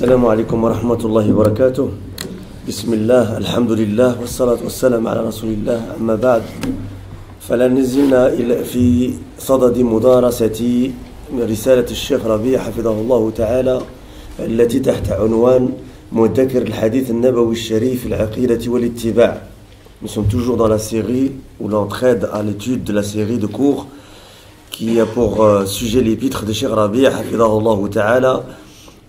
السلام عليكم ورحمة الله وبركاته. بسم الله الحمد لله والصلاة والسلام على رسول الله. أما بعد فلا نزلنا في صدد مدارسة رسالة الشيخ ربيع حفظه الله تعالى التي تحت عنوان مذكر الحديث النبوي الشريف العقيدة والاتباع. Nous sommes toujours dans la série ou l'entraide à l'étude de la série de cours qui a pour sujet l'épître de Cheikh Rabi' hafidahullah ta'ala,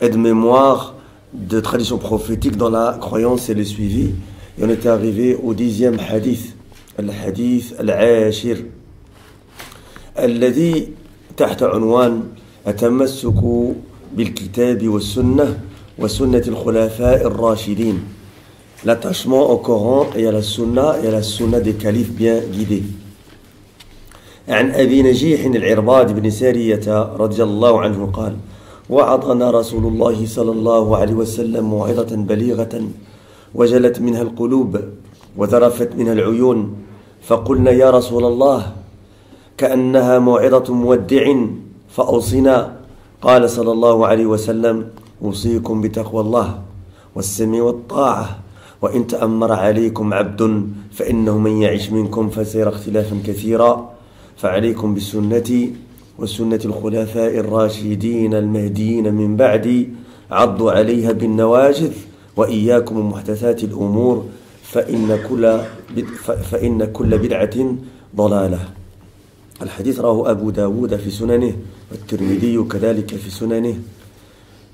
aide-mémoire de tradition prophétique dans la croyance et le suivi. Et on était arrivé au 10e hadith, الحديث العاشر الذي تحت عنوان التمسك بالكتاب والسنة وسنة الخلفاء الراشدين. L'attachement au Coran et à la sunna des califes bien guidés. عن أبي نجيح العرباض بن سارية رضي الله عنه قال: وعظنا رسول الله صلى الله عليه وسلم موعظة بليغة وجلت منها القلوب وذرفت منها العيون، فقلنا يا رسول الله كأنها موعظة مودع فأوصنا. قال صلى الله عليه وسلم: أوصيكم بتقوى الله والسمع والطاعة، وإن تأمر عليكم عبد فإنه من يعش منكم فسيرى اختلافا كثيرا، فعليكم بسنتي وسنة الخلفاء الراشدين المهديين من بعدي، عضوا عليها بالنواجذ، وإياكم ومحدثات الأمور فإن كل بدعة ضلالة. الحديث رواه أبو داود في سننه والترمذي كذلك في سننه،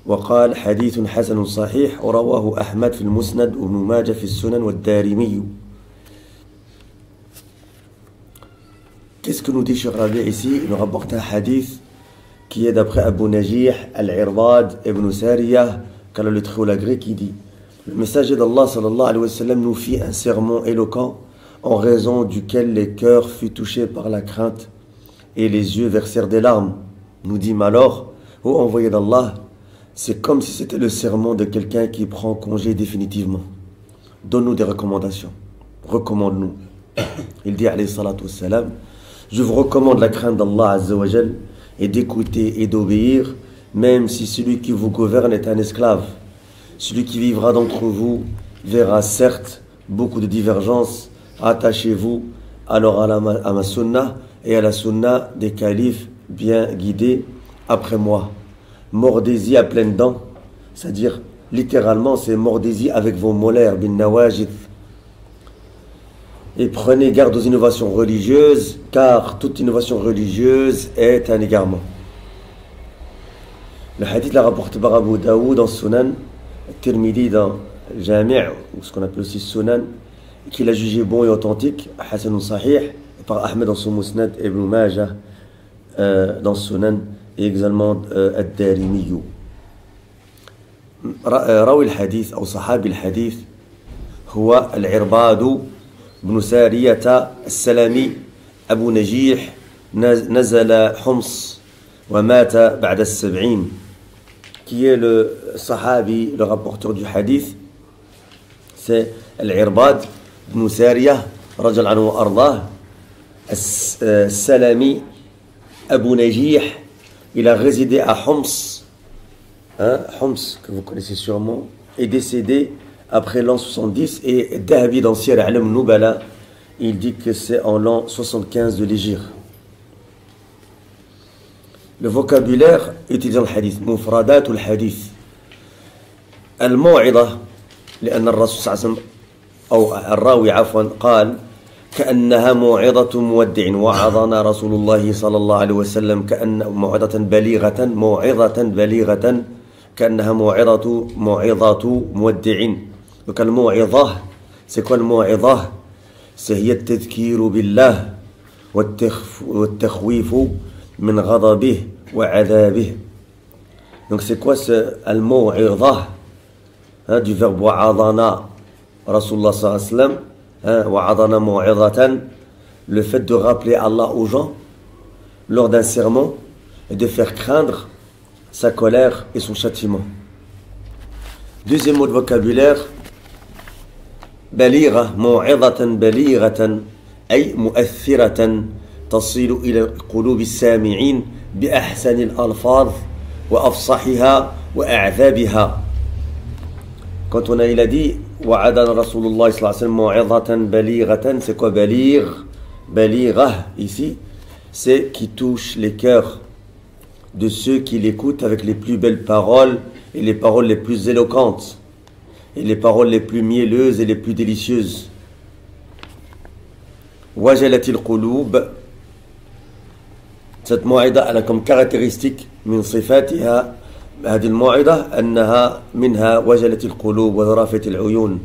وقال حديث حسن صحيح، ورواه أحمد في المسند وابن ماجه في السنن والدارمي. Qu'est-ce que nous dit Cheikh Rabi' ici? Il nous rapporte un hadith qui est d'après Abu Najih al-Irbad ibn Sariyah, car le théologien grec qui dit: le messager d'Allah sallallahu alayhi wa sallam nous fit un sermon éloquent en raison duquel les cœurs furent touchés par la crainte et les yeux versèrent des larmes. Nous dîmes alors: ô envoyé d'Allah, c'est comme si c'était le sermon de quelqu'un qui prend congé définitivement. Donne-nous des recommandations. Recommande-nous. Il dit alayhi salatu wassalam: je vous recommande la crainte d'Allah Azza wa Jal et d'écouter et d'obéir, même si celui qui vous gouverne est un esclave. Celui qui vivra d'entre vous verra certes beaucoup de divergences. Attachez-vous alors à ma sunna et à la sunna des califes bien guidés après moi. Mordez-y à pleines dents, c'est-à-dire littéralement c'est mordez-y avec vos molaires, bin nawajid. Et prenez garde aux innovations religieuses, car toute innovation religieuse est un égarement. Le hadith l'a rapporté par Abu Daoud dans Sunan, Tirmidhi dans Jami', ou ce qu'on appelle aussi Sunan, qu'il a jugé bon et authentique, Hasan Sahih, et par Ahmed dans son Musnad, Ibn Majah dans Sunan, et également Ad-Darimi. راوي الحديث أو صحابي الحديث هو العرباض بن سارية السلمي أبو نجيح، نزل حمص ومات بعد 70, qui est le sahabi, le rapporteur du hadith. C'est Al-Irbad ibn Sariyah رضي عنه وأرضاه السلمي Abu Najih. Il a résidé à Homs, Homs que vous connaissez sûrement, est décédé après l'an 70, et Dahabi dans Siyar A'lam Nubala, il dit que c'est en l'an 75 de l'Hégire. Le vocabulaire utilisé dans le hadith, مفردات الحديث. الموعظة لأن الرسول صلى الله عليه وسلم أو الراوي عفوا قال: كأنها موعظة مودع، وعظنا رسول الله صلى الله عليه وسلم كأن موعظة بليغة كأنها موعظة مودع. Donc الموعظة, c'est quoi الموعظة? C'est هي التذكير بالله والتخويف من غضبه وعذابه. Donc c'est quoi ce الموعظة du verbe وعظنا Rasulullah sallallahu alayhi wa sallam, وعظنا موعظة, le fait de rappeler Allah aux gens lors d'un sermon et de faire craindre sa colère et son châtiment. Deuxième mot de vocabulaire, بليغة، موعظة بليغة أي مؤثرة تصل إلى قلوب السامعين بأحسن الألفاظ وأفصحها وأعذابها. Quand il a dit Wa'adana Rasulullah sallallahu alayhi wa sallam mu'idhatan balighatan, c'est quoi baligh? Balighah ici, c'est qui touche les cœurs de ceux qui l'écoutent avec les plus belles paroles et les paroles les plus éloquentes et les paroles les plus mielleuses et les plus délicieuses. Wajalatil qulub, cette mu'ida elle a comme caractéristique min sifatiha هذه الموعظة أنها منها وجلت القلوب وذرافت العيون.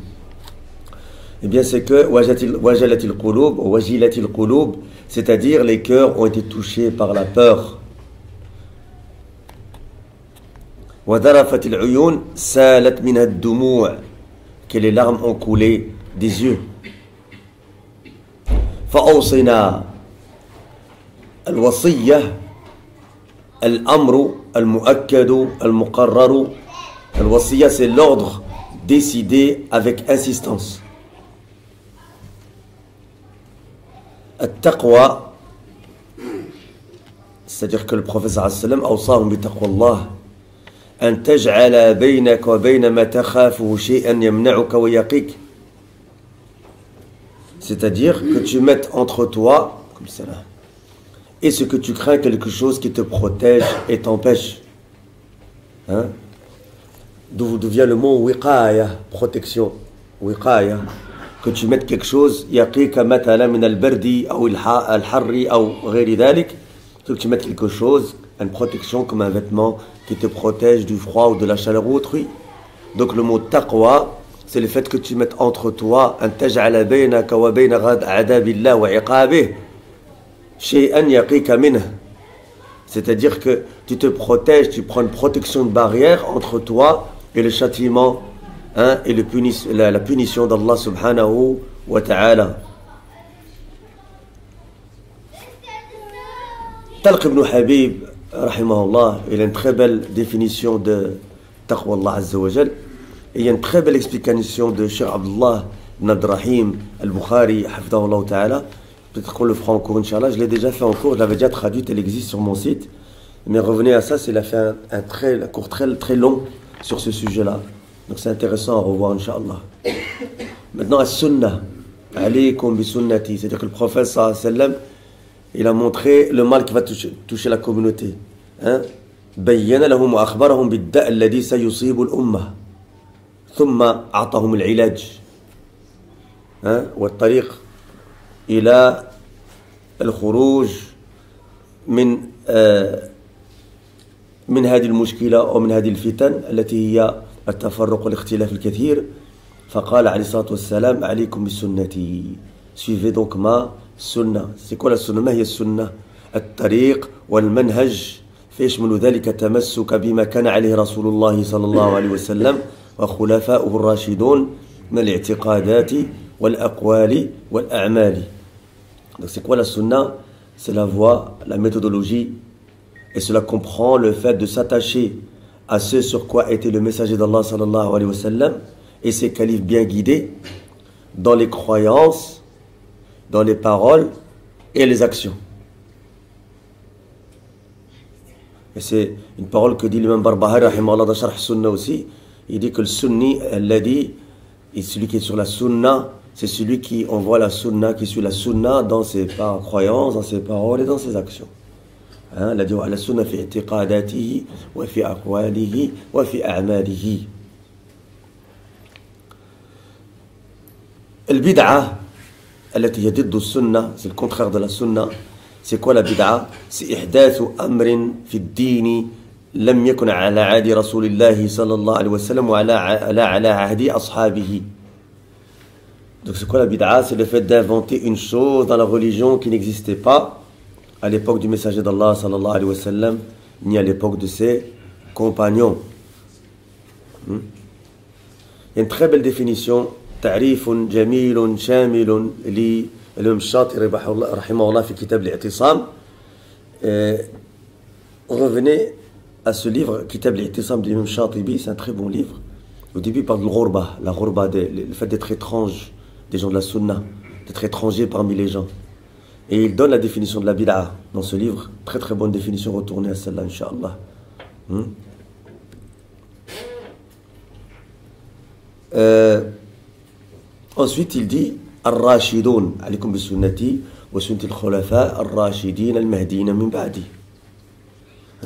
Eh bien c'est que وجلت القلوب وجلت القلوب, c'est-à-dire les cœurs ont été touchés par la peur. وذرفت العيون سالت منها الدموع, que les larmes ont coulé des yeux. فأوصنا الوصية الأمر المؤكد المقرر. الوصية c'est l'ordre décidé avec insistance. التقوى, c'est-à-dire que le prophète صلى الله عليه وسلم أوصاهم بتقوى الله أن تجعل بينك وبين ما تخافه شيئا يمنعك ويقيك, c'est-à-dire que tu mettes entre toi comme ça là et ce que tu crains quelque chose qui te protège et t'empêche. Hein? D'où vient le mot wiqaya, protection. Wiqaya, que tu mettes quelque chose, yaqika matala min al-bardi ou al-harri ou ghayri dhalik, que tu mettes quelque chose, une protection comme un vêtement qui te protège du froid ou de la chaleur autrui. Donc le mot taqwa, c'est le fait que tu mettes entre toi an taj'ala baynaka wa bayna adabillah wa iqabih shay'an yaqika minhu, c'est-à-dire que tu te protèges, tu prends une protection de barrière entre toi et le châtiment, hein, et la punition d'Allah subhanahu wa ta'ala. Talq ibn Habib rahimahullah, il a une très belle définition de taqwa Allah azza wa jal, et il y a une très belle explication de Cheikh Abdullah ibn Abdurrahim al-Bukhari hafidahullah ta'ala. Peut-être qu'on le fera en cours, Inch'Allah. Je l'ai déjà fait en cours, je l'avais déjà traduite, elle existe sur mon site. Mais revenez à ça, c'est qu'il a fait un cours très long sur ce sujet-là. Donc c'est intéressant à revoir, Inch'Allah. Maintenant, as-sunnah. Alaykum bi sunnati. C'est-à-dire que le prophète, sallallahu alayhi wa sallam, il a montré le mal qui va toucher la communauté. بيّن لهم وأخبرهم بالداء الذي سيصيب الأمة ثم أعطاهم العلاج والطريق إلى الخروج من هذه المشكلة ومن هذه الفتن التي هي التفرق والاختلاف الكثير. فقال عليه الصلاة والسلام عليكم بسنتي, suivez donc ma sunna. C'est quoi la sunna? ما هي السنة؟ الطريق والمنهج فيشمل ذلك التمسك بما كان عليه رسول الله صلى الله عليه وسلم وخلفاؤه الراشدون من الاعتقادات والأقوال والأعمال. Donc c'est quoi la sunna? C'est la voie, la méthodologie, et cela comprend le fait de s'attacher à ce sur quoi était le messager d'Allah sallallahu alayhi wa sallam et ses califes bien guidés dans les croyances, dans les paroles et les actions. Et c'est une parole que dit l'imam Barbahari rahimahullah dans Sharh Sunna aussi. Il dit que le sunni, alladhi, et celui qui est sur la sunna, c'est celui qui envoie la sunna, qui suit la sunna dans ses croyances, dans ses paroles et dans ses actions. Il a dit la sunna fi i'tiqadatihi wa fi aqwalihi wa fi a'malihi. البدعة التي هي ضد السنة, c'est le contraire de la sunna. C'est quoi la bid'a? C'est إحداث أمر في الدين لم يكن على عهد رسول الله صلى الله عليه وسلم وعلى على عهد أصحابه. Donc c'est quoi la bid'a? C'est le fait d'inventer une chose dans la religion qui n'existait pas à l'époque du messager d'Allah sallallahu alayhi wa sallam, ni à l'époque de ses compagnons. Il y a une très belle définition, تعريف جميل شامل للإمام الشاطبي رحمه الله في كتاب الاعتصام. Revenez à ce livre, Kitab al-I'tisam de l'imam Shatibi, c'est un très bon livre. Au début, il parle de l'ghurba, la ghurba, le fait d'être étrange des gens de la sunna, d'être étranger parmi les gens. Et il donne la définition de la bid'a dans ce livre. Très très bonne définition, retournez à celle-là, Inch'Allah. Ensuite, il dit Ar-Rashidun, alaykum bi-sunnati wa sunnati al-khulafa ar-rashidin al-mahdiyina min ba'di.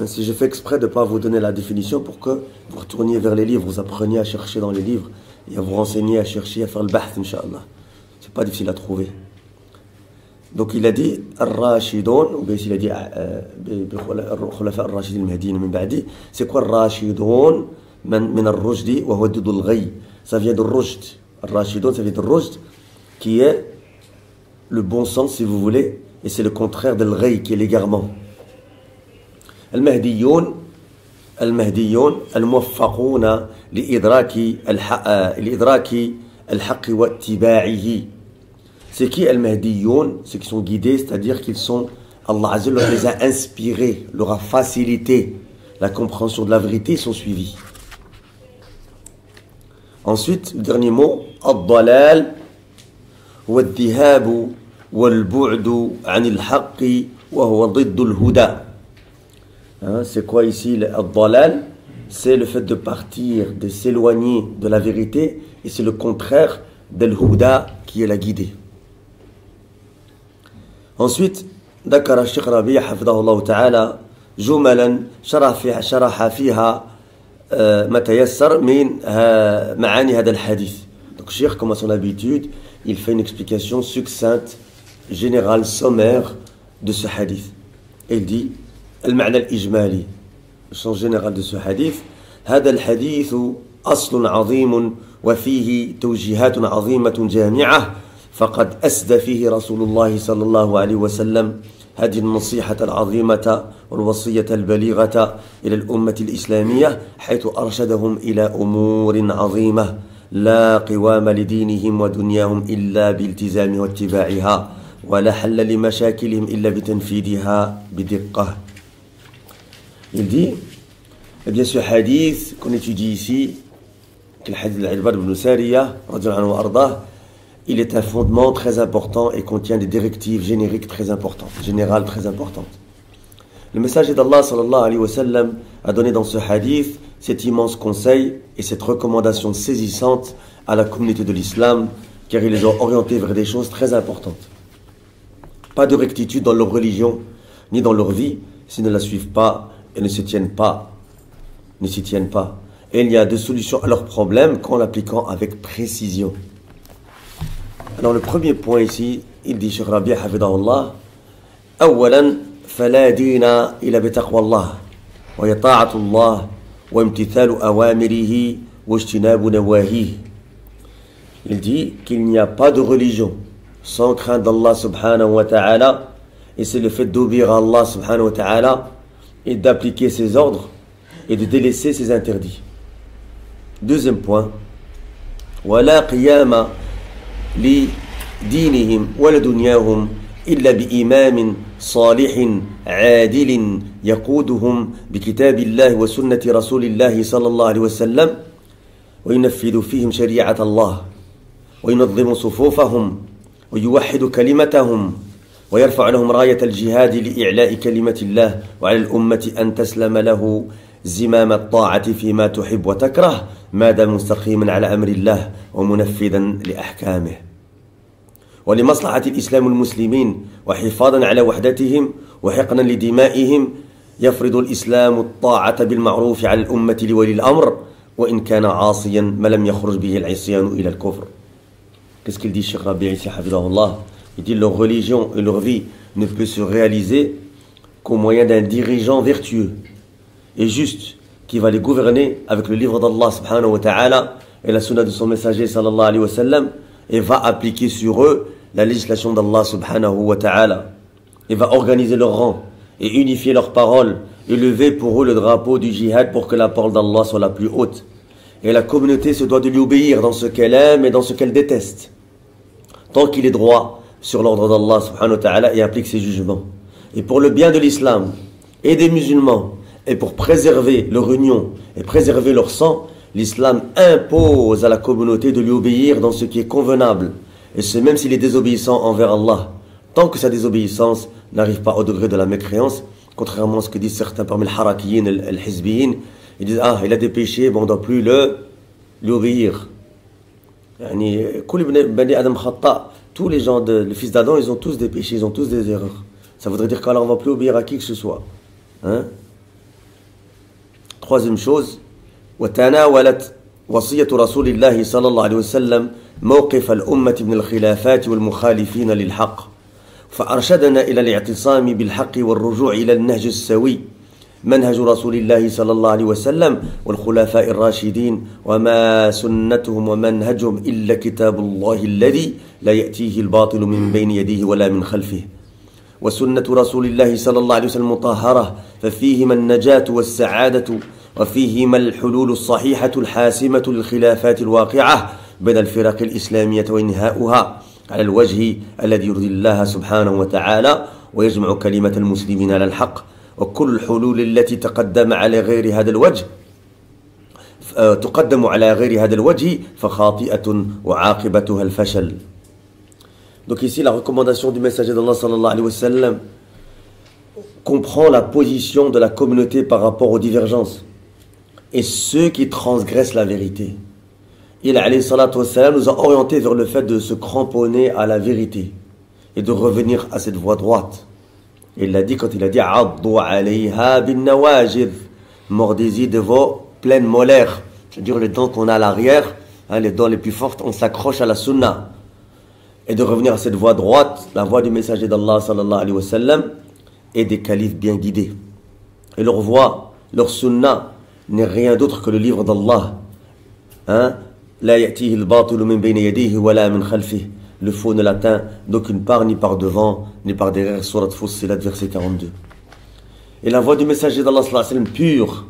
Si je fais exprès de ne pas vous donner la définition pour que vous retourniez vers les livres, vous appreniez à chercher dans les livres et à vous renseigner, à chercher, à faire le bahth, Inch'Allah. C'est pas difficile à trouver. Donc il a dit Ar-Rashidun, ou bien s'il a dit Khulafa ar-Rashidin al-Mahdiyina min ba'di, c'est quoi Ar-Rashidun min ar-Rujdi wa huwa diddu al-Ghayy. Ça vient de Rujd. Ar-Rashidun, ça vient de Rujd, qui est le bon sens, si vous voulez, et c'est le contraire de l'Ghayy, qui est l'égarement. المهديون الموفقون لإدراك الحق واتباعه. C'est qui المهديون? Ceux qui sont guidés, c'est-à-dire qu'ils sont, Allah Azza wa Jalla les a inspirés, leur a facilité la compréhension de la vérité, ils sont suivis. Ensuite, le dernier mot, الضلال والذهاب والبعد عن الحق وهو ضد الهدى. C'est quoi ici le dalal? C'est le fait de partir, de s'éloigner de la vérité, et c'est le contraire de l'huda qui est la guidée. Ensuite, ذكر الشيخ ربيع حفظه الله تعالى جملا شرح فيها ما تيسر من معاني هذا الحديث. Donc Cheikh, comme à son habitude, il fait une explication succincte, générale, sommaire de ce hadith. Et il dit المعنى الإجمالي, le sens général de ce hadith: هذا الحديث أصل عظيم وفيه توجيهات عظيمة جامعة فقد أسدى فيه رسول الله صلى الله عليه وسلم هذه النصيحة العظيمة والوصية البليغة إلى الأمة الإسلامية حيث أرشدهم إلى أمور عظيمة لا قوام لدينهم ودنياهم إلا بالتزام واتباعها ولا حل لمشاكلهم إلا بتنفيذها بدقة. Il dit, eh bien ce hadith qu'on étudie ici, le hadith de l'Irbad ibn Sariyah, il est un fondement très important et contient des directives génériques très importantes, générales très importantes. Le messager d'Allah sallallahu alayhi wa sallam a donné dans ce hadith cet immense conseil et cette recommandation saisissante à la communauté de l'islam, car il les a orientés vers des choses très importantes. Pas de rectitude dans leur religion, ni dans leur vie, s'ils ne la suivent pas et ne s'y tiennent pas. Et il y a deux solutions à leurs problèmes qu'en l'appliquant avec précision. Alors le premier point ici, il dit Cheikh Rabi' hafidahullah, أولا فلا دين إلا بتقوى الله وهي طاعة الله وامتثال أوامره واجتناب نواهيه. Il dit qu'il n'y a pas de religion sans crainte d'Allah subhanahu wa ta'ala, et c'est le fait d'obéir à Allah subhanahu wa ta'ala et d'appliquer ses ordres et de délaisser ses interdits. Deuxième point, ولا قيام لدينهم ولا دنياهم إلا بإمام صالح عادل يقودهم بكتاب الله وسنة رسول الله صلى الله عليه وسلم وينفذ فيهم شريعة الله وينظم صفوفهم ويوحد كلمتهم ويرفع لهم راية الجهاد لإعلاء كلمة الله وعلى الأمة أن تسلم له زمام الطاعة فيما تحب وتكره ما دام مستقيما على أمر الله ومنفذا لأحكامه. ولمصلحة الإسلام والمسلمين وحفاظا على وحدتهم وحقنا لدمائهم يفرض الإسلام الطاعة بالمعروف على الأمة لولي الأمر وإن كان عاصيا ما لم يخرج به العصيان إلى الكفر. Qu'est-ce qu'il dit Cheikh Rabi' ici hafidahullah? Il dit leur religion et leur vie ne peut se réaliser qu'au moyen d'un dirigeant vertueux et juste qui va les gouverner avec le livre d'Allah subhanahu wa ta'ala et la sunna de son messager sallallahu alayhi wa sallam, et va appliquer sur eux la législation d'Allah subhanahu wa ta'ala, et va organiser leur rang et unifier leurs paroles et lever pour eux le drapeau du jihad pour que la parole d'Allah soit la plus haute. Et la communauté se doit de lui obéir dans ce qu'elle aime et dans ce qu'elle déteste, tant qu'il est droit sur l'ordre d'Allah subhanahu wa ta'ala et applique ses jugements. Et pour le bien de l'islam et des musulmans, et pour préserver leur union et préserver leur sang, l'islam impose à la communauté de lui obéir dans ce qui est convenable, et ce même s'il est désobéissant envers Allah, tant que sa désobéissance n'arrive pas au degré de la mécréance, contrairement à ce que disent certains parmi les harakiyin, les hizbiyin. Ils disent, ah, il a des péchés, bon, on ne doit plus lui obéir. يعني كل بني آدم خطأ. Tous les gens, les fils d'Adam, ils ont tous des péchés, ils ont tous des erreurs. Ça voudrait dire qu'alors on ne va plus obéir à qui que ce soit. Hein? Troisième chose, وتناولت وصية رسول الله صلى الله عليه وسلم موقف الأمة من الخلافات والمخالفين للحق، فأرشدنا إلى الاعتصام بالحق والرجوع إلى النهج السوي، منهج رسول الله صلى الله عليه وسلم والخلفاء الراشدين، وما سنتهم ومنهجهم إلا كتاب الله الذي لا يأتيه الباطل من بين يديه ولا من خلفه، وسنة رسول الله صلى الله عليه وسلم مطهرة، ففيهما النجاة والسعادة، وفيهما الحلول الصحيحة الحاسمة للخلافات الواقعة بين الفرق الإسلامية وإنهاؤها على الوجه الذي يرضي الله سبحانه وتعالى ويجمع كلمة المسلمين على الحق، وكل الحلول التي تقدم على غير هذا الوجه فخاطئة وعاقبتها الفشل. Donc ici la recommandation du messager d'Allah sallallahu alayhi wa sallam comprend la position de la communauté par rapport aux divergences et ceux qui transgressent la vérité. Il alayhi salatu wa sallam nous a orientés vers le fait de se cramponner à la vérité et de revenir à cette voie droite. Il l'a dit quand il a dit Addu alayha bin nawajid, mordez-y de vos pleines molaires, c'est-à-dire les dents qu'on a à l'arrière, hein, les dents les plus fortes, on s'accroche à la sunna. Et de revenir à cette voie droite, la voie du messager d'Allah sallallahu alayhi wa sallam et des califes bien guidés. Et leur voie, leur sunna n'est rien d'autre que le livre d'Allah. Hein? La ya'tihi al-batilu min bayni yadihi wa la min khalfihi. Le faux ne l'atteint d'aucune part, ni par devant, ni par derrière. Surat Fussilat, verset 42. Et la voie du messager d'Allah sallallahu alayhi wa sallam pure.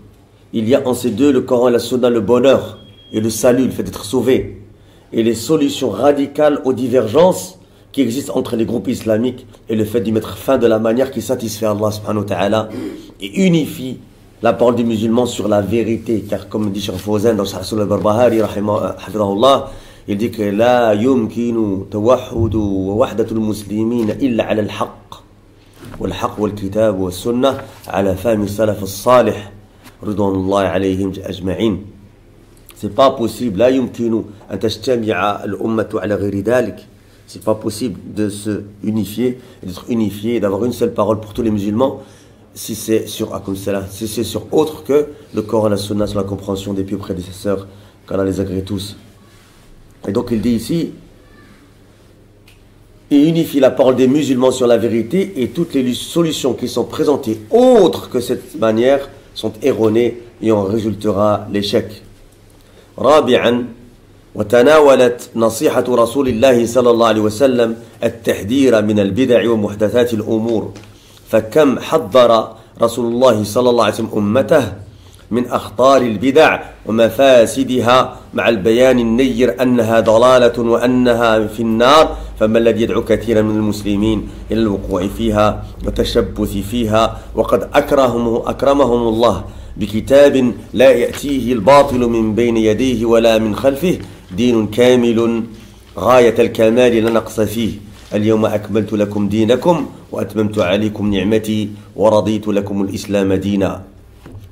Il y a en ces deux, le Coran et la sunna, le bonheur et le salut, le fait d'être sauvé. Et les solutions radicales aux divergences qui existent entre les groupes islamiques et le fait d'y mettre fin de la manière qui satisfait Allah subhanahu wa ta'ala et unifie la parole des musulmans sur la vérité. Car comme dit Cheikh Fawzan dans Sahih al-Barbahari, hafidhahullah, il dit que la yumkinu tawahhudu wa wahdatul muslimin illa ala al-haqq wal haqq wal kitab wal sunnah ala fahmi salaf as-salih ridwanullahi alayhim ajma'in. C'est pas possible, la yumkinu an tajtami'a al-ummatu ala ghayri dhalik. C'est pas possible de se unifier, d'être unifié et d'avoir une seule parole pour tous les musulmans si c'est sur autre que le Coran et la Sunna, sur la compréhension des pieux prédécesseurs, qu'Allah les agrée tous. Et donc il dit ici, il unifie la parole des musulmans sur la vérité et toutes les solutions qui sont présentées autres que cette manière sont erronées et en résultera l'échec. رابعا وتناولت نصيحة رسول الله صلى الله عليه وسلم التحذير من البدع ومحدثات الأمور، فكم حذر رسول الله صلى الله عليه وسلم أمته من أخطار البدع ومفاسدها مع البيان النير أنها ضلالة وأنها في النار، فما الذي يدعو كثيرا من المسلمين إلى الوقوع فيها والتشبث فيها وقد أكرمهم الله بكتاب لا يأتيه الباطل من بين يديه ولا من خلفه، دين كامل غاية الكمال لا نقص فيه، اليوم أكملت لكم دينكم وأتممت عليكم نعمتي ورضيت لكم الإسلام دينا.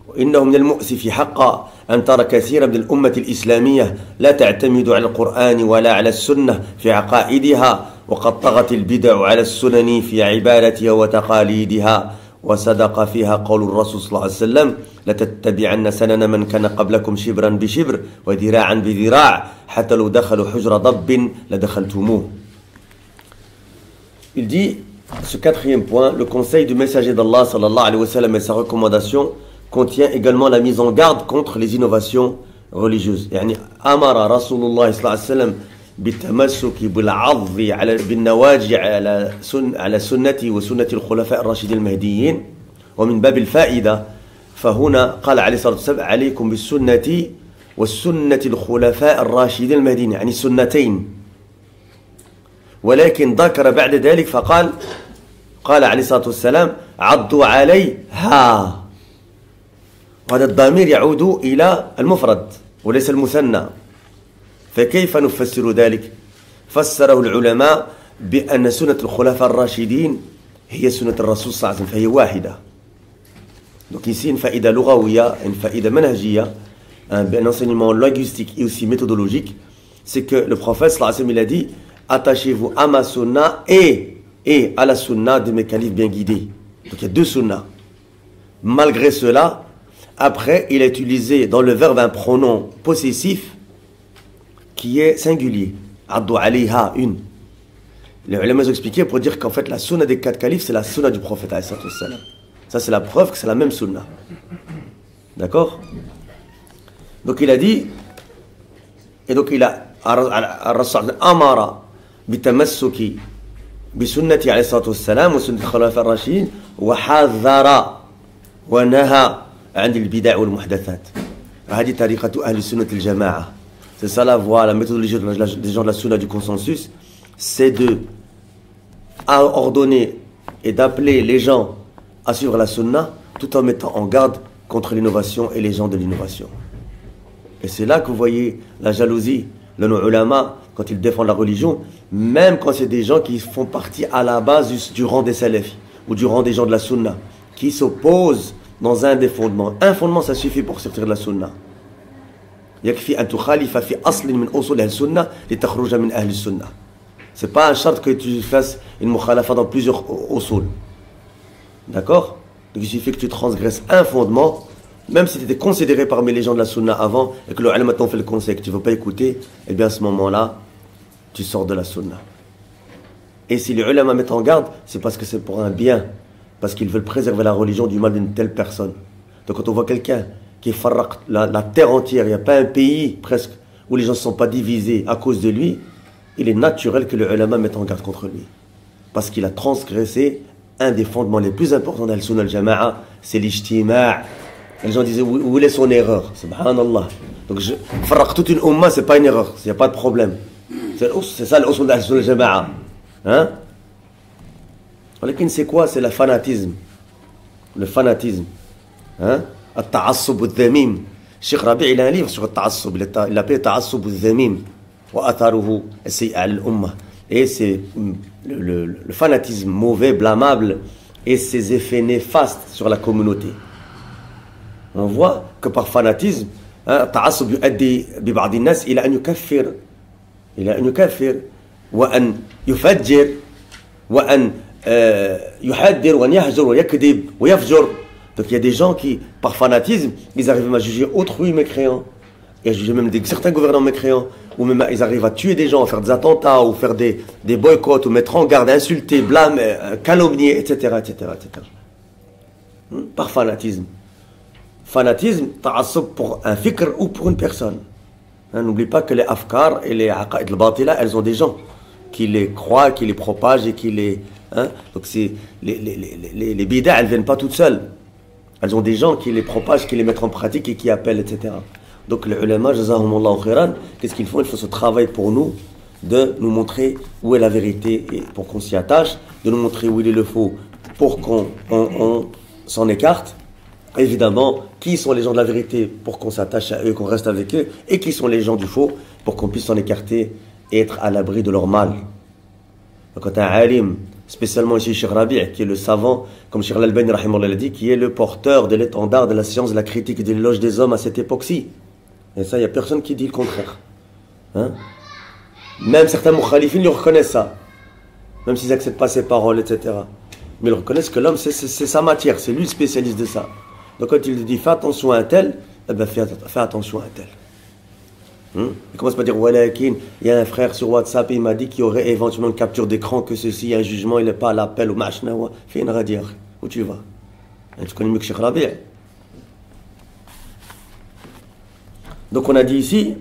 وإنه من المؤسف حقا أن ترى كثيرا من الأمة الإسلامية لا تعتمد على القرآن ولا على السنة في عقائدها، وقد طغت البدع على السنن في عبادتها وتقاليدها، وصدق فيها قول الرسول صلى الله عليه وسلم لتتبعن سنن من كان قبلكم شبرا بشبر وذراعا بذراع حتى لو دخلوا حجر ضب لدخلتموه. Il dit, ce quatrième point, le conseil du messager d'Allah sallallahu alayhi wa sallam et sa recommandation contient également la mise en garde contre les innovations religieuses. يعني أمر رسول الله صلى الله عليه وسلم بالتمسك بالعض بالنواجع على سنة وسنة الخلفاء الراشدين المهديين. ومن باب الفائدة فهنا قال عليه الصلاة والسلام عليكم بالسنة والسنة الخلفاء الراشدين المهديين، يعني سنتين، ولكن ذكر بعد ذلك فقال عليه الصلاة والسلام عضوا عليها، وهذا الضمير يعود إلى المفرد وليس المثنى. فكيف نفسر ذلك؟ فسره العلماء بأن سنة الخلفاء الراشدين هي سنة الرسول صلى الله عليه وسلم فهي واحدة. Donc ici une faïda lughawiya, une faïda manhajiyya, un enseignement linguistique et aussi méthodologique c'est que le prophète sallallahu alayhi wa sallam, il a dit attachez-vous à ma sunna et à la sunna de mes califes bien guidés. Donc il y a 2 sunnas. Malgré cela, après, il a utilisé dans le verbe un pronom possessif qui est singulier. Addu alayha, une. Les ulama ont expliqué pour dire qu'en fait la sunna des 4 califes c'est la sunna du prophète alayhi salam. Ça c'est la preuve que c'est la même sunna. D'accord? Donc il a dit, et donc il a amara bitamassuki bisunnati alayhi salam wa sunnati khulafa ar-rashidin wa hadhara wa naha عن البدع والمحدثات. هذه طريقة أهل السنة الجماعة. C'est ça la voie, la méthodologie des gens de la sunna du consensus, c'est de ordonner et d'appeler les gens à suivre la sunna tout en mettant en garde contre l'innovation et les gens de l'innovation. Et c'est là que vous voyez la jalousie de nos ulama quand ils défendent la religion, même quand c'est des gens qui font partie à la base du rang des salafis ou du rang des gens de la sunna, qui s'opposent dans un des fondements. Un fondement, ça suffit pour sortir de la sunna. يكفي أن تخالف في أصل من أصول السنة لتخرج من أهل السنة. C'est pas un charte que tu fasses une mukhalafa dans plusieurs usul. D'accord? Donc il suffit que tu transgresses un fondement, même si tu étais considéré parmi les gens de la sunna avant et que le ulama t'en fait le conseil que tu ne veux pas écouter, et bien à ce moment-là, tu sors de la sunna. Et si les ulama mettent en garde, c'est parce que c'est pour un bien, parce qu'ils veulent préserver la religion du mal d'une telle personne. Donc quand on voit quelqu'un qui farraq la terre entière, il n'y a pas un pays presque où les gens ne sont pas divisés à cause de lui, il est naturel que le ulama mette en garde contre lui. Parce qu'il a transgressé un des fondements les plus importants d'Al-Sunnah al-Jama'a, c'est l'ijtima'. Les gens disaient où est son erreur? Subhanallah. Donc farraq toute une umma, c'est pas une erreur, il n'y a pas de problème. C'est ça l'usul d'Al-Sunnah al-Jama'a. Hein? C'est quoi? C'est le fanatisme. Le fanatisme. Hein? التعصب الذميم. الشيخ ربيع il a un livre sur le تعصب, il l'appelle التعصب الذميم وأثره السيء على الأمة. Et c'est le fanatisme mauvais, blâmable et ses effets néfastes sur la communauté. On voit que par fanatisme, التعصب يؤدي ببعض الناس إلى أن يكفر وأن يفجر وأن يحذر وأن يهجر ويكذب ويفجر. Donc il y a des gens qui, par fanatisme, ils arrivent même à juger autrui mécréants, et à juger même certains gouvernants mécréants, ou même ils arrivent à tuer des gens, à faire des attentats, ou faire des boycotts, ou mettre en garde, insulter, blâmer, calomnier, etc., etc., etc. Par fanatisme. Fanatisme, ta'assub pour un fikr ou pour une personne. N'oublie pas que les afkar et les aqaïd al-batila, elles ont des gens qui les croient, qui les propagent et qui les... Donc c'est les bid'a, elles ne viennent pas toutes seules. Elles ont des gens qui les propagent, qui les mettent en pratique et qui appellent, etc. Donc les ulama, jazahumullahu khairan, qu'est-ce qu'ils font? Ils font ce travail pour nous, de nous montrer où est la vérité et pour qu'on s'y attache, de nous montrer où il est le faux pour qu'on s'en écarte. Évidemment, qui sont les gens de la vérité pour qu'on s'attache à eux, qu'on reste avec eux, et qui sont les gens du faux pour qu'on puisse s'en écarter et être à l'abri de leur mal. Donc quand un alim, spécialement ici Cheikh Rabi', qui est le savant, comme Cheikh Al-Albani rahimahullah l'a dit, qui est le porteur de l'étendard de la science, de la critique et de l'éloge des hommes à cette époque-ci. Et ça, il n'y a personne qui dit le contraire. Même certains mukhalifines lui reconnaissent ça. Même s'ils n'acceptent pas ses paroles, etc. Mais ils reconnaissent que l'homme, c'est sa matière, c'est lui le spécialiste de ça. Donc quand il dit fais attention à un tel, eh ben fais attention à un tel. Il commence pas à dire Walakin, il y a un frère sur WhatsApp, il m'a dit qu'il y aurait éventuellement une capture d'écran, que ceci, un jugement, il n'est pas à l'appel ou machna. Fais une radière. Où tu vas? Tu connais mieux que Cheikh Rabi'. Donc on a dit ici,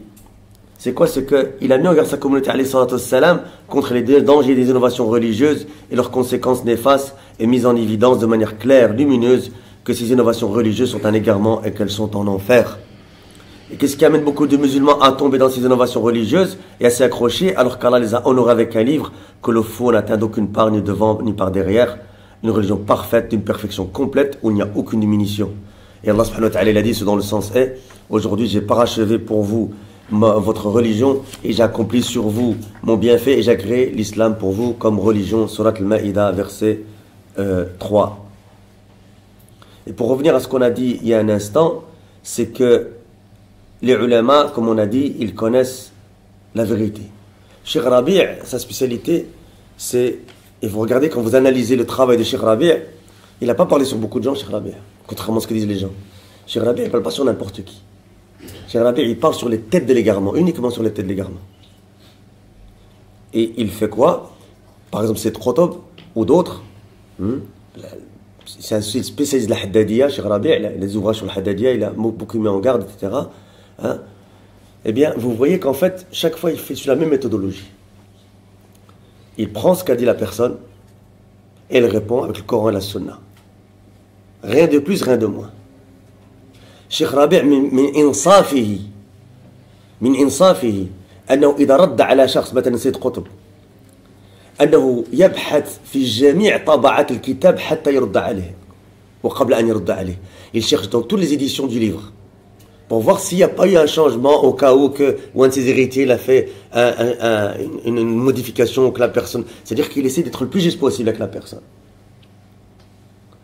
c'est quoi? C'est qu'il a mis en garde sa communauté alayhi salatu wassalam contre les dangers des innovations religieuses et leurs conséquences néfastes, et mis en évidence de manière claire, lumineuse, que ces innovations religieuses sont un égarement et qu'elles sont en enfer. Et qu'est-ce qui amène beaucoup de musulmans à tomber dans ces innovations religieuses et à s'y accrocher, alors qu'Allah les a honorés avec un livre que le faux n'atteint d'aucune part ni devant ni par derrière, une religion parfaite, d'une perfection complète où il n'y a aucune diminution. Et Allah subhanahu wa ta'ala il a dit ce dont le sens est: aujourd'hui j'ai parachevé pour vous votre religion et j'ai accompli sur vous mon bienfait et j'ai agréé l'islam pour vous comme religion. Surat al-Ma'ida, verset 3. Et pour revenir à ce qu'on a dit il y a un instant, c'est que les ulama, comme on a dit, ils connaissent la vérité. Cheikh Rabi', sa spécialité, c'est, et vous regardez quand vous analysez le travail de Cheikh Rabi', il n'a pas parlé sur beaucoup de gens, Cheikh Rabi', contrairement à ce que disent les gens. Cheikh Rabi', il ne parle pas sur n'importe qui. Cheikh Rabi', il parle sur les têtes de l'égarement, uniquement sur les têtes de l'égarement. Et il fait quoi? Par exemple, c'est Khotob ou d'autres. C'est un spécialiste de la Haddadiyya, Cheikh Rabi', il a des ouvrages sur la Haddadiyya, il a beaucoup mis en garde, etc. Hein? Eh bien, vous voyez qu'en fait, chaque fois, il fait sur la même méthodologie. Il prend ce qu'a dit la personne et il répond avec le Coran et la Sunna. Rien de plus, rien de moins. Cheikh Rabi' من إنصافه أنه إذا رد على شخص مثلا سيد قطب أنه يبحث في جميع طبعات الكتاب حتى يرد عليه وقبل أن يرد عليه. Il cherche dans toutes les éditions du livre pour voir s'il n'y a pas eu un changement au cas où que un de ses héritiers il a fait une modification que la personne... C'est-à-dire qu'il essaie d'être le plus juste possible avec la personne.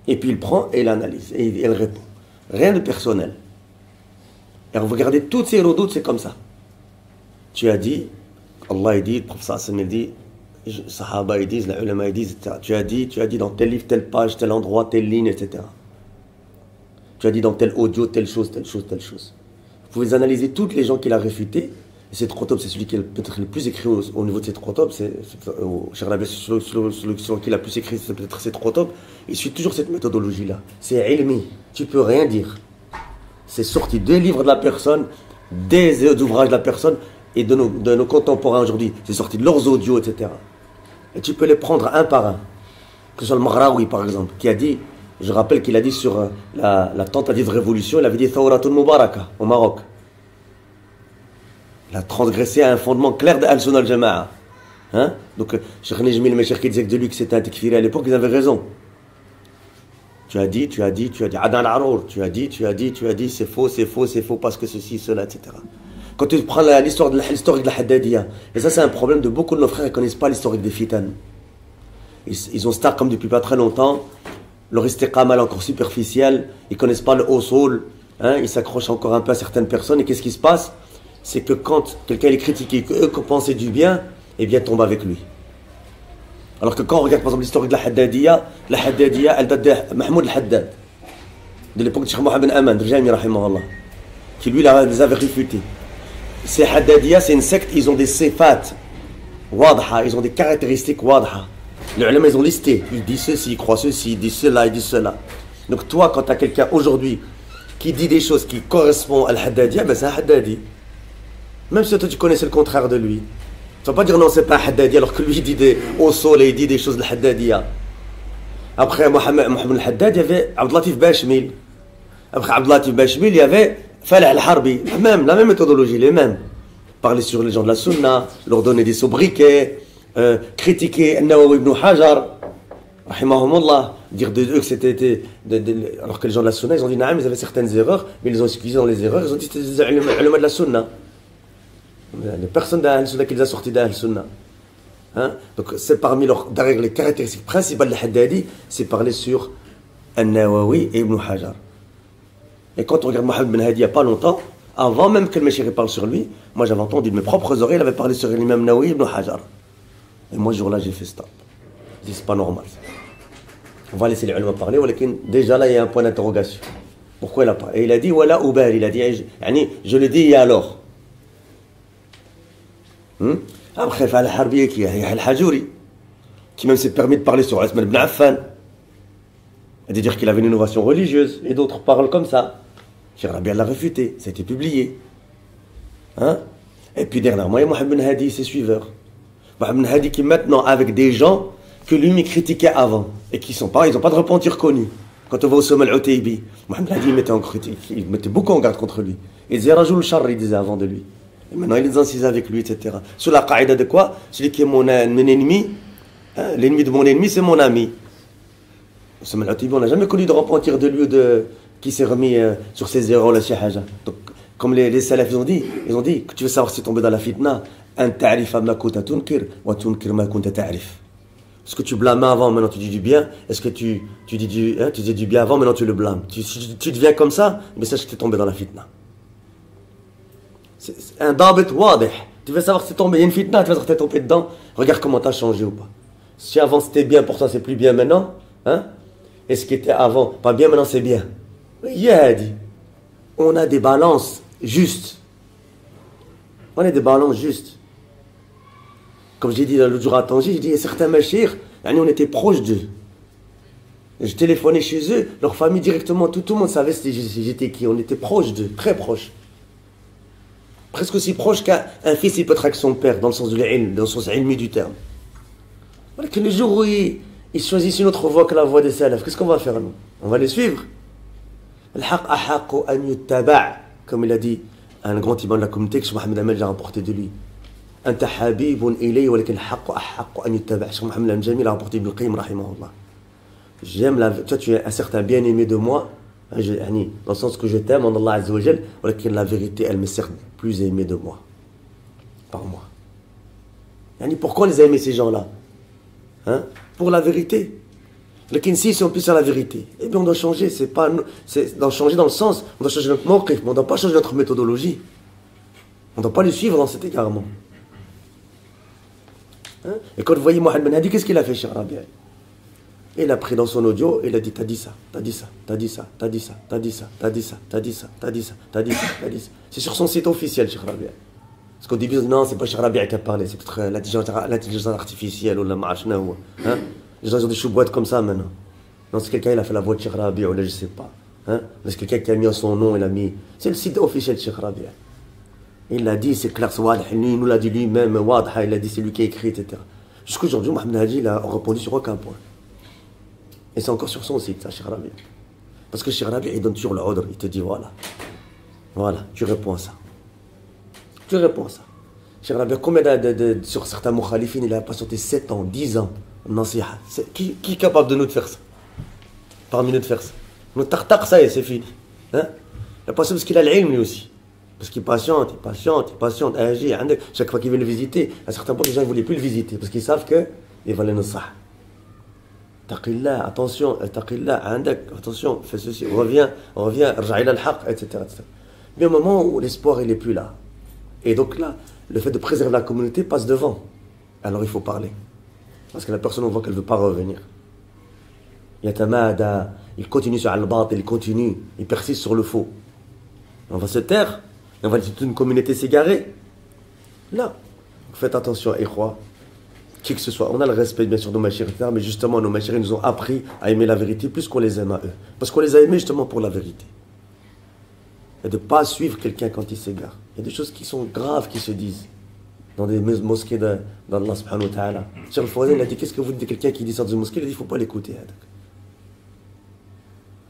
Et puis il prend et il analyse et il répond. Rien de personnel. Et vous regardez toutes ces redoutes, c'est comme ça. Tu as dit, Allah il dit, le prophète il dit, les sahaba ils disent, les ulama ils disent, etc. Tu as dit dans tel livre, telle page, tel endroit, telle ligne, etc. Tu as dit dans tel audio, telle chose, telle chose, telle chose. Vous pouvez analyser toutes les gens qu'il a réfutés. Et cette Khotob, c'est celui qui est peut-être le plus écrit au niveau de cette Khotob. C'est Cheikh Rabi', sur qui il a plus écrit, c'est peut-être cette Khotob. Il suit toujours cette méthodologie-là. C'est ilmi. Tu peux rien dire. C'est sorti des livres de la personne, des ouvrages de la personne et de nos contemporains aujourd'hui. C'est sorti de leurs audios, etc. Et tu peux les prendre un par un. Que ce soit le Maghraoui, par exemple, qui a dit, je rappelle qu'il a dit sur la tentative de révolution, il avait dit Thawratul Mubaraka au Maroc. Il a transgressé un fondement clair de Al-Sunnah al-Jama'a. Hein? Donc, Cheikh Nejmi al-Mashayikh qui disait de lui que c'était un takfiri à l'époque, ils avaient raison. Tu as dit, Adan al-Arour, tu as dit, c'est faux, parce que ceci, cela, etc. Quand tu prends l'historique de la Haddadiyya, et ça c'est un problème de beaucoup de nos frères, ils ne connaissent pas l'historique des fitan. Ils ont star comme depuis pas très longtemps, leur istiqama est encore superficiel, ils ne connaissent pas le usul, hein, ils s'accrochent encore un peu à certaines personnes, et qu'est-ce qui se passe? C'est que quand quelqu'un est critiqué, qu'eux pensaient du bien, eh bien tombe avec lui. Alors que quand on regarde par exemple l'historique de la Haddadiyya, elle date de Mahmoud al-Haddad, de l'époque de Cheikh Mohamed bin Aman, de Jami rahimahullah, qui lui les avait réfutés. Ces Haddadiyya, c'est une secte, ils ont des sifat wadha, ils ont des caractéristiques wadha. Les ulama, ils ont listé, ils disent ceci, ils croient ceci, ils disent cela, ils disent cela. Donc toi, quand tu as quelqu'un aujourd'hui qui dit des choses qui correspondent à l'Haddadiyya, ben c'est un Haddadi. Même si toi tu connaissais le contraire de lui. Tu ne vas pas dire non, c'est pas un Haddadi, alors que lui il dit au sol et il dit des choses de l'Haddadiyya. Après Mohamed al-Haddad, il y avait Abdelatif Bachmil. Après Abdelatif Bachmil, il y avait Falah al-Harbi. La même méthodologie, les mêmes. Parler sur les gens de la Sunna, leur donner des sobriquets, critiquer An-Nawawi ibn Hajar, rahimahumullah, dire de eux que c'était. Alors que les gens de la Sunna, ils ont dit non, ils avaient certaines erreurs, mais ils les ont excusés dans les erreurs, ils ont dit que c'était des ulama de la Sunna. Les personnes d'Ahl Sunna qui les a sortis d'Ahl Sunna. Hein? Donc c'est derrière les caractéristiques principales de Haddadi, c'est parler sur An-Nawawi et Ibn Hajar. Et quand on regarde Mohamed bin Hadi il n'y a pas longtemps, avant même que le Meshiri parle sur lui, moi j'avais entendu de mes propres oreilles, il avait parlé sur l'imam Nawawi et Ibn Hajar. Et moi ce jour-là j'ai fait stop. Je dis c'est pas normal. On va laisser les ulama parler, mais déjà là il y a un point d'interrogation. Pourquoi il a parlé? Et il a dit Wala Ubal, il a dit je le dis et alors. Après, il y a al-Harbi qui est al-Hajouri, qui même s'est permis de parler sur Othman ibn Affan, et de dire qu'il avait une innovation religieuse, et d'autres parlent comme ça. Cheikh Rabi' l'a réfuté, ça a été publié. Hein? Et puis dernièrement, il y a Mohamed bin Hadi et ses suiveurs. Mohamed bin Hadi qui maintenant, avec des gens que lui critiquait avant, et qui sont pas, ils n'ont pas de repentir connu. Quand on va au sommet al-Utaybi, Mohamed bin Hadi il mettait beaucoup en garde contre lui. Il disait Rajul Shar, il disait avant de lui. Et maintenant, il est insisté avec lui, etc. Sur la qaïda de quoi? Celui qui est mon ennemi, hein, l'ennemi de mon ennemi, c'est mon ami. On n'a jamais connu de repentir de lui qui s'est remis sur ses erreurs, la shahaja. Donc, comme les salafs, ils ont dit que tu veux savoir si tu es tombé dans la fitna, an ta'rifa ma kunta tunkir, wa tunkir ma kunta ta'rif. Est-ce que tu blâmais avant, maintenant tu dis du bien? Est-ce que tu disais du bien avant, maintenant tu le blâmes? Tu deviens comme ça, mais sache que tu es tombé dans la fitna. C'est un dabit wadih. Tu veux savoir si t'es tombé, il y a une fitna, tu vas savoir que t'es tombé dedans. Regarde comment t'as changé ou pas. Si avant c'était bien, pour toi c'est plus bien maintenant. Hein? Et ce qui était avant, pas bien, maintenant c'est bien. Yadi. On a des balances justes. On a des balances justes. Comme j'ai dit l'autre jour à Tanger, j'ai dit, il y a certains machires, on était proches d'eux. Je téléphonais chez eux, leur famille directement, tout le monde savait j'étais qui. On était proches d'eux, très proches. Presque aussi proches qu'un fils, il peut être avec son père, dans le sens de l'ilm, dans le sens ilmi du terme. Voilà que le jour où ils choisissent une autre voie que la voie des salafs, qu'est-ce qu'on va faire nous? On va les suivre. Comme il a dit un grand imam de la communauté, que Cheikh Mohamed Amel a rapporté de lui. Anta habibun ilay walakin al-haqq ahqqu an yuttaba'. Cheikh Mohamed Al-Jamil a rapporté Ibn al-Qayyim rahimahullah. J'aime toi tu es un certain bien-aimé de moi, dans le sens que je t'aime en Allah Azza wa Jal, walakin la vérité elle me certes plus aimé de moi par moi. Pourquoi on les a aimés ces gens-là? Hein? Pour la vérité. Lakin si on peut sur la vérité, eh bien on doit changer, c'est changer dans le sens, on doit changer notre mawqif, mais on ne doit pas changer notre méthodologie. On ne doit pas les suivre dans cet égarement. Hein? Et quand vous voyez Mohamed Ben Hadi, qu'est-ce qu'il a fait, Cheikh Rabi'? Il a pris dans son audio, il a dit, t'as dit ça, t'as dit ça, t'as dit ça, t'as dit ça, t'as dit ça, t'as dit ça, t'as dit ça, t'as dit ça, t'as dit ça, t'as dit ça. C'est sur son site officiel, Cheikh Rabi'. Parce qu'au début, non, c'est pas Cheikh Rabi' qui a parlé, c'est peut-être l'intelligence artificielle ou la ma'achna ou. Hein? Les gens ont des chouboîtes comme ça maintenant. Non, c'est quelqu'un, il a fait la voix de Cheikh Rabi' ou là, je sais pas. Hein? C'est quelqu'un qui a mis son nom, il a mis. C'est le site officiel de Cheikh Rabi'. Il l'a dit, c'est clair, c'est Wadh, il nous l'a dit lui-même, Wadh, il a dit, c'est lui qui a écrit, etc. Jusqu'aujourd'hui, Mohamed Hadi, il a répondu sur aucun point. Et c'est encore sur son site, ça, Cheikh Rabi'. Parce que Cheikh Rabi', il donne toujours le ordre, il te dit, voilà. Voilà, tu réponds à ça. Tu réponds à ça. Cheikh Rabi', combien sur certains mukhalifines, il a patienté 7 ans, 10 ans, nasiha. Qui est capable de nous de faire ça? Parmi nous de faire ça. Nous tartaq, ça y est, c'est fini. Hein? Il a patienté parce qu'il a l'ilm lui aussi. Parce qu'il patiente, il patiente, il patiente. Chaque fois qu'il veut le visiter, à certains points, les gens ne voulaient plus le visiter. Parce qu'ils savent qu'il va les nasah. Taqillah, attention, taqillah, attention, fais ceci, reviens, rja'ila al-haq, etc. Mais au moment où l'espoir, il n'est plus là. Et donc là, le fait de préserver la communauté passe devant. Alors il faut parler. Parce que la personne, on voit qu'elle ne veut pas revenir. Yatamada, il continue sur al-batil, il continue, il persiste sur le faux. On va se taire, et on va laisser toute une communauté s'égarer. Là, faites attention, ikhwa, qui que ce soit. On a le respect, bien sûr, de nos machir, etc. Mais justement, nos machir, ils nous ont appris à aimer la vérité plus qu'on les aime à eux. Parce qu'on les a aimés justement pour la vérité. Et de ne pas suivre quelqu'un quand il s'égare. Il y a des choses qui sont graves qui se disent dans des mosquées d'Allah subhanahu wa ta'ala. Cheikh Al-Fawzan, il a dit, qu'est-ce que vous dites de quelqu'un qui dit ça dans une mosquée? Il a dit, il ne faut pas l'écouter.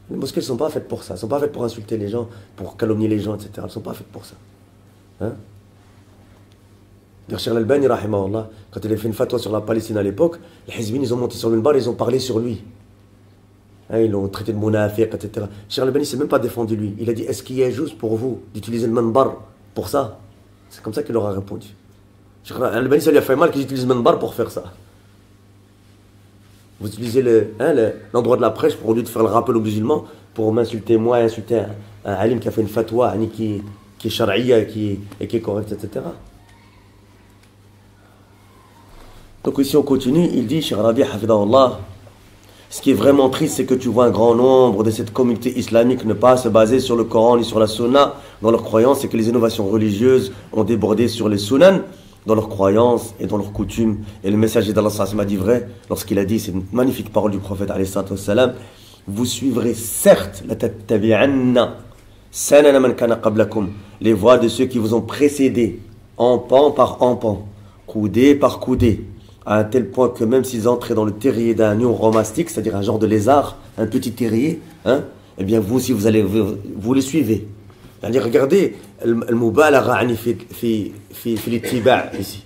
Les mosquées ne sont pas faites pour ça. Elles ne sont pas faites pour insulter les gens, pour calomnier les gens, etc. Elles ne sont pas faites pour ça. Hein? Cheikh Al-Albani, rahimahullah, quand il a fait une fatwa sur la Palestine à l'époque, les Hizbines, ils ont monté sur le bar, ils ont parlé sur lui. Hein, ils l'ont traité de munafiq, etc. Cheikh Al-Albani ne s'est même pas défendu lui. Il a dit, est-ce qu'il est juste pour vous d'utiliser le manbar pour ça? C'est comme ça qu'il leur a répondu. Cheikh Al-Albani, ça lui a fait mal qu'ils utilisent le manbar pour faire ça. Vous utilisez l'endroit de la prêche pour, au lieu de faire le rappel aux musulmans, pour m'insulter moi, insulter un alim qui a fait une fatwa, qui est shari'a et qui est correct, etc. Donc ici on continue, il dit, Cheikh Rabi' hafidahullah, ce qui est vraiment triste, c'est que tu vois un grand nombre de cette communauté islamique ne pas se baser sur le Coran ni sur la Sunna dans leurs croyances, et que les innovations religieuses ont débordé sur les Sunan dans leurs croyances et dans leurs coutumes. Et le messager d'Allah m'a dit vrai lorsqu'il a dit, c'est une magnifique parole du prophète alayhi salatu wassalam, vous suivrez certes la tattabi'anna sanana man kana qablakum, les voies de ceux qui vous ont précédé, empan par empan, coudé par coudé, à un tel point que même s'ils entraient dans le terrier d'un lion romastique, c'est-à-dire un genre de lézard, un petit terrier, hein, eh bien vous aussi vous les suivez. C'est-à-dire, regardez, al-mubalagha fi l'ittiba' ici.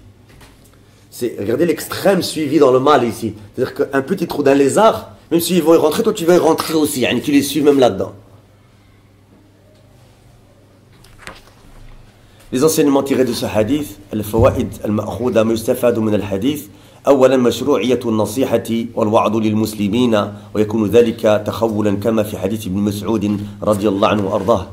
Regardez l'extrême suivi dans le mal ici. C'est-à-dire qu'un petit trou d'un lézard, même s'ils vont y rentrer, toi tu vas y rentrer aussi. Tu les suis même là-dedans. Les enseignements tirés de ce hadith, al-fawaid al-ma'khouda mustafadu min al-hadith, أولا مشروعية النصيحة والوعظ للمسلمين ويكون ذلك تخولا كما في حديث ابن مسعود رضي الله عنه وأرضاه.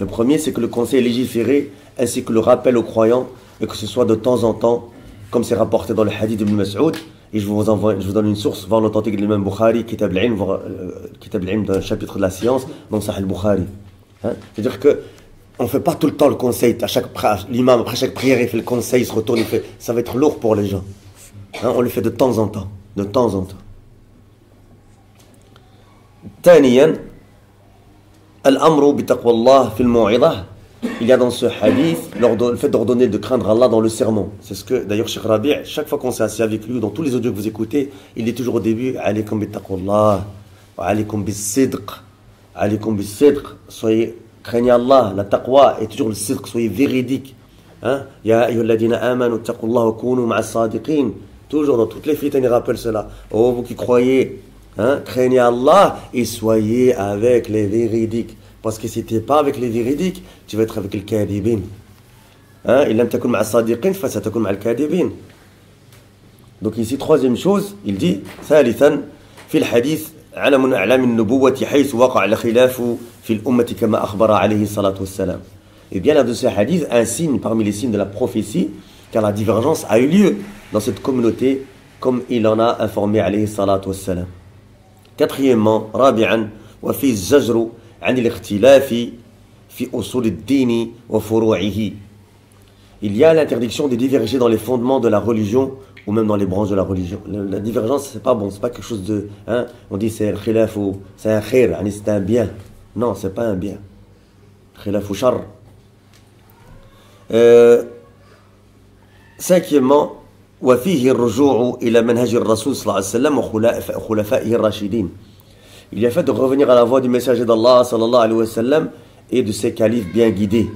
Le premier, c'est que le conseil est légiféré, ainsi que le rappel aux croyants, et que ce soit de temps en temps, comme c'est rapporté dans le hadith d'Ibn Mas'ud, et je vous donne une source, voir l'authentique de l'imam Bukhari, Kitab al-Ilm, dans le chapitre de la science, dans Sahih al-Bukhari. Hein? C'est-à-dire que on ne fait pas tout le temps le conseil, l'imam après chaque prière il fait le conseil, il se retourne, ça va être lourd pour les gens. Hein? On le fait de temps en temps, de temps en temps. ثانيا الأمر بتقوى الله في الموعظة. Il y a dans ce hadith le fait d'ordonner de craindre Allah dans le sermon. C'est ce que d'ailleurs Cheikh Rabi', chaque fois qu'on s'est assis avec lui, dans tous les audios que vous écoutez, il dit toujours au début alaykum bittaqwallah wa alaykum bis-sidq. Alaykum bis-sidq, soyez craignez Allah, la taqwa est toujours le sidq, soyez véridique. Hein? Ya ayyuhalladhina amanu taqullaha wa kunu ma'as sadiqin. Toujours dans toutes les fitanes il rappelle cela. Oh vous qui croyez, hein, craignez Allah et soyez avec les véridiques. Parce que si tu n'es pas avec les véridiques, tu vas être avec le kadibin. Il lam takun ma'a sadiqin, fa satakun ma'a al-kadibin. Donc ici, troisième chose, il dit, ثالثا في الحديث علم من أعلام النبوة حيث وقع الخلاف في الأمة كما أخبر عليه الصلاة والسلام. Et bien là de ce hadith, un signe parmi les signes de la prophétie, car la divergence a eu lieu dans cette communauté, comme il en a informé عليه الصلاة والسلام. Quatrièmement, رابعا وفي الزجر عن الاختلاف في أصول الدين وفروعه. Il y a l'interdiction de diverger dans les fondements de la religion ou même dans les branches de la religion. La divergence, c'est pas bon, c'est pas quelque chose de... Hein, on dit c'est le khilaf ou c'est un khir, c'est un bien. Non, c'est pas un bien. Khilaf ou char. Cinquièmement, وفيه الرجوع إلى منهج الرسول صلى الله عليه وسلم وخلفائه الراشدين. Il y a fait de revenir à la voie du messager d'Allah sallallahu alayhi wa sallam et de ses califes bien guidés.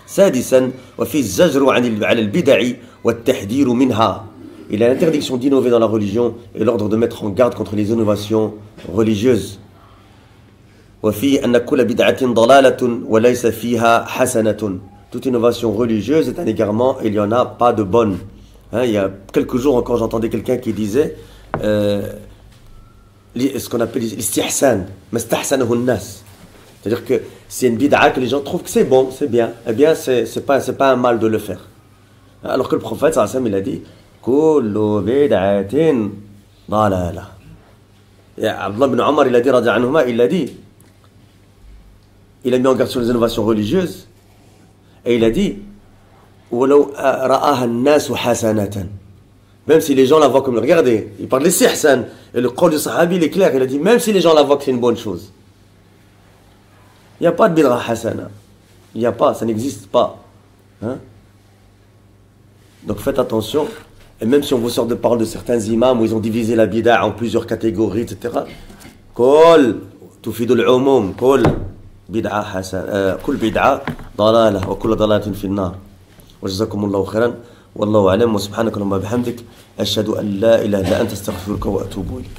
سادسا وفي الزجر على البدع والتحذير منها. Il y a l'interdiction d'innover dans la religion et l'ordre de mettre en garde contre les innovations religieuses. وفي أن كل بدعة ضلالة وليس فيها حسنة. Toute innovation religieuse est un égarement et il n'y en a pas de bonne. Hein, il y a quelques jours encore j'entendais quelqu'un qui disait ce qu'on appelle l'istihsan, mastahsanahu an-nas. C'est-à-dire que c'est une bid'a que les gens trouvent que c'est bon, c'est bien. Eh bien, c'est pas un mal de le faire. Alors que le prophète, sallallahu alayhi wa sallam, il a dit kullu bid'atin dalala. Et Abdullah ibn Omar, il a dit, radiyallahu anhuma, il a dit, il a mis en garde sur les innovations religieuses, et il a dit وَلَوْ رَآهَا النَّاسُ حَسَنَةً. Même si les gens la voient comme... Regardez, il parle de l'istihsan. Et le qawl du sahabi, il est clair. Il a dit, même si les gens la voient que c'est une bonne chose. Il n'y a pas de bid'a hasana. Il n'y a pas, ça n'existe pas. Hein? Donc faites attention. Et même si on vous sort de parole de certains imams où ils ont divisé la bid'a en plusieurs catégories, etc. Kol, tufidul umum, kol, bid'a hasana, kul bid'a, dalalah, wa kul dalalatin fi an-nar. وجزاكم الله خيرا والله أعلم وسبحانك اللهم وبحمدك أشهد أن لا إله إلا أنت أستغفرك وأتوب إليك.